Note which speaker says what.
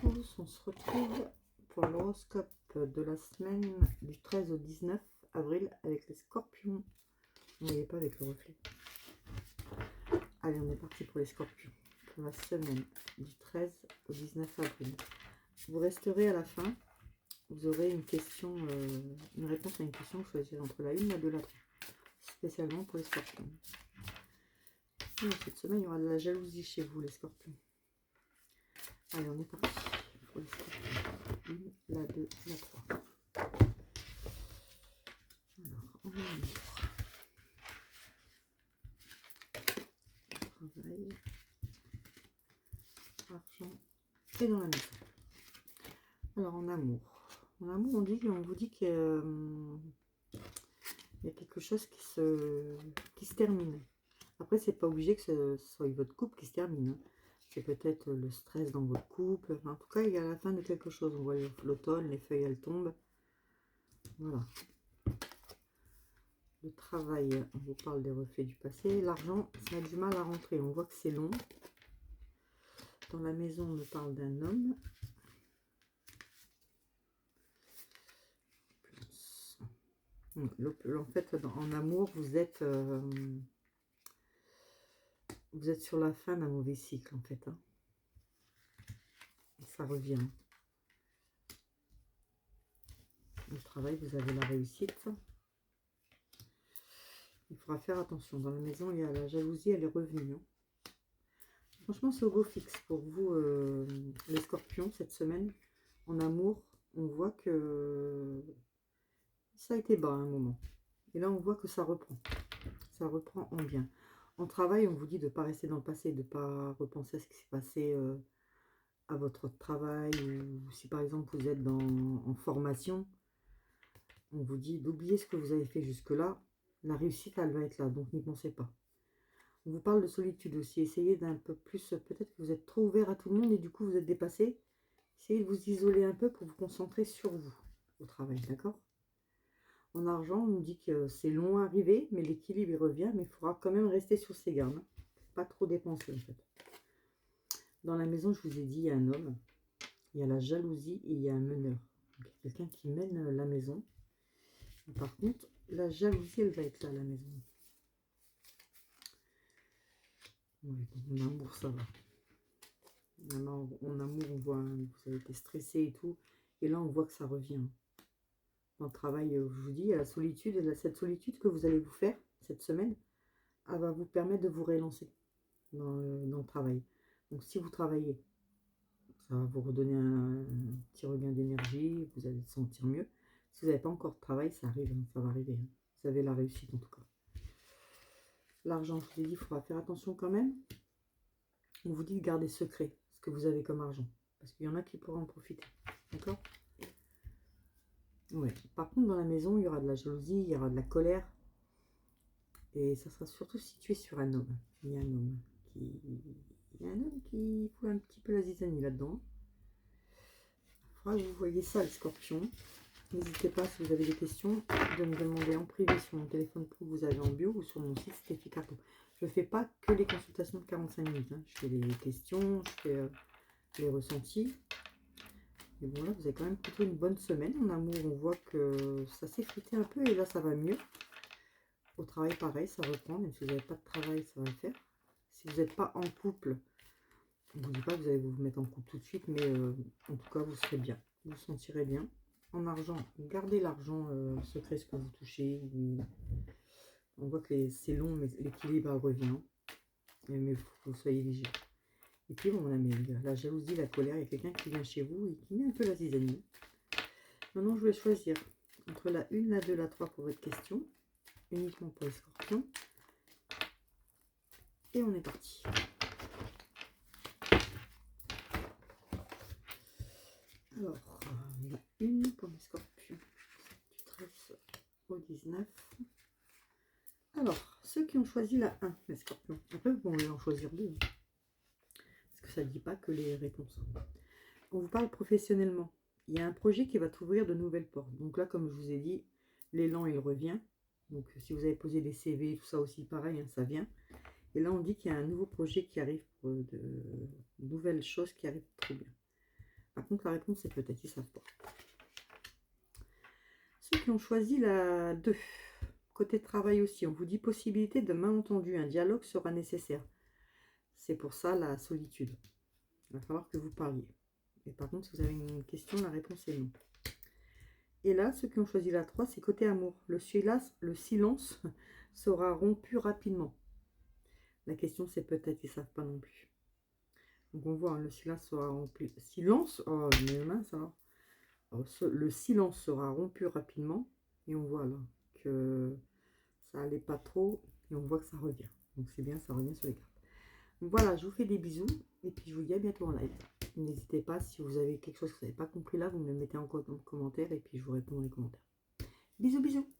Speaker 1: tous, on se retrouve pour l'horoscope de la semaine du 13 au 19 avril avec les scorpions. Vous ne voyez pas avec le reflet. Allez, on est parti pour les scorpions. Pour la semaine du 13 au 19 avril. Vous resterez à la fin. Vous aurez une question, une réponse à une question. Vous choisirez entre la 1, la 2, la 3. Spécialement pour les scorpions. Et cette semaine, il y aura de la jalousie chez vous, les scorpions. Allez, on est parti pour les scorpions. 1, la 2, la 3. Alors, on va travail, argent et dans la maison. Alors, en amour. En amour, on vous dit qu'il y a quelque chose qui se termine. Après, c'est pas obligé que ce soit votre couple qui se termine. Hein. C'est peut-être le stress dans votre couple. Enfin, en tout cas, il y a la fin de quelque chose. On voit l'automne, les feuilles, elles tombent. Voilà. Le travail, on vous parle des reflets du passé. L'argent, ça a du mal à rentrer. On voit que c'est long. Dans la maison, on me parle d'un homme. En fait, en amour, vous êtes sur la fin d'un mauvais cycle, en fait. Hein. Et ça revient. Au travail, vous avez la réussite. Il faudra faire attention. Dans la maison, il y a la jalousie, elle est revenue. Hein. Franchement, c'est au beau fixe pour vous, les scorpions, cette semaine. En amour, on voit que ça a été bas à un moment. Et là, on voit que ça reprend. Ça reprend en bien. En travail, on vous dit de ne pas rester dans le passé, de ne pas repenser à ce qui s'est passé à votre travail. Ou si par exemple, vous êtes en formation, on vous dit d'oublier ce que vous avez fait jusque-là. La réussite, elle va être là, donc n'y pensez pas. On vous parle de solitude aussi. Essayez d'un peu plus, peut-être que vous êtes trop ouvert à tout le monde et du coup, vous êtes dépassé. Essayez de vous isoler un peu pour vous concentrer sur vous au travail, d'accord? En argent, on nous dit que c'est long à arriver, mais l'équilibre il revient, mais il faudra quand même rester sur ses gardes. Hein. Pas trop dépenser en fait. Dans la maison, je vous ai dit, il y a un homme, il y a la jalousie et il y a un meneur. Quelqu'un qui mène la maison. Et par contre, la jalousie, elle va être là à la maison. Ouais, en amour, ça va. En amour, on voit, vous avez été stressé et tout. Et là, on voit que ça revient. Dans le travail, je vous dis, il y a la solitude. Et cette solitude que vous allez vous faire cette semaine, elle va vous permettre de vous relancer dans le travail. Donc, si vous travaillez, ça va vous redonner un petit regain d'énergie. Vous allez vous sentir mieux. Si vous n'avez pas encore de travail, ça arrive. Hein, ça va arriver. Hein. Vous avez la réussite en tout cas. L'argent, je vous ai dit, il faudra faire attention quand même. On vous dit de garder secret ce que vous avez comme argent. Parce qu'il y en a qui pourraient en profiter. D'accord? Ouais. Par contre, dans la maison, il y aura de la jalousie, il y aura de la colère. Et ça sera surtout situé sur un homme. Il y a un homme qui fout un petit peu la zizanie là-dedans. Il faudra que vous voyez ça, les scorpions. N'hésitez pas, si vous avez des questions, de me demander en privé sur mon téléphone que vous avez en bio ou sur mon site Stéphie Carton. Je ne fais pas que les consultations de 45 minutes. Hein. Je fais les questions, je fais les ressentis. Et bon, là, vous avez quand même plutôt une bonne semaine. En amour, on voit que ça s'est frité un peu et là, ça va mieux. Au travail, pareil, ça reprend. Même si vous n'avez pas de travail, ça va le faire. Si vous n'êtes pas en couple, je ne vous dis pas que vous allez vous mettre en couple tout de suite, mais en tout cas, vous serez bien. Vous vous sentirez bien. En argent, gardez l'argent secret, ce que vous touchez. On voit que c'est long, mais l'équilibre revient. Mais il faut que vous soyez vigilant. Et puis, bon, on a la jalousie, la colère. Il y a quelqu'un qui vient chez vous et qui met un peu la zizanie. Maintenant, je vais choisir entre la 1, la 2, la 3 pour votre question. Uniquement pour les scorpions. Et on est parti. Alors, la 1 pour les scorpions. Du 13 au 19. Alors, ceux qui ont choisi la 1, les scorpions. Après, vous pouvez en choisir 2. Parce que ça ne dit pas que les réponses. On vous parle professionnellement. Il y a un projet qui va t'ouvrir de nouvelles portes. Donc là, comme je vous ai dit, l'élan, il revient. Donc, si vous avez posé des CV, tout ça aussi, pareil, hein, ça vient. Et là, on dit qu'il y a un nouveau projet qui arrive, de nouvelles choses qui arrivent très bien. Par contre, la réponse, c'est peut-être, ils ne savent pas. Ceux qui ont choisi la 2, côté travail aussi, on vous dit possibilité de malentendu, un dialogue sera nécessaire. C'est pour ça la solitude. Il va falloir que vous parliez. Et par contre, si vous avez une question, la réponse est non. Et là, ceux qui ont choisi la 3, c'est côté amour. Le silence sera rompu rapidement. La question, c'est peut-être, ils ne savent pas non plus. Donc on voit, hein, le silence sera rompu. Silence, oh, mais mince alors. Alors, le silence sera rompu rapidement. Et on voit là que ça allait pas trop. Et on voit que ça revient. Donc c'est bien, ça revient sur les cartes. Donc voilà, je vous fais des bisous. Et puis je vous dis à bientôt en live. N'hésitez pas, si vous avez quelque chose que vous n'avez pas compris là, vous me le mettez en commentaire. Et puis je vous réponds dans les commentaires. Bisous, bisous.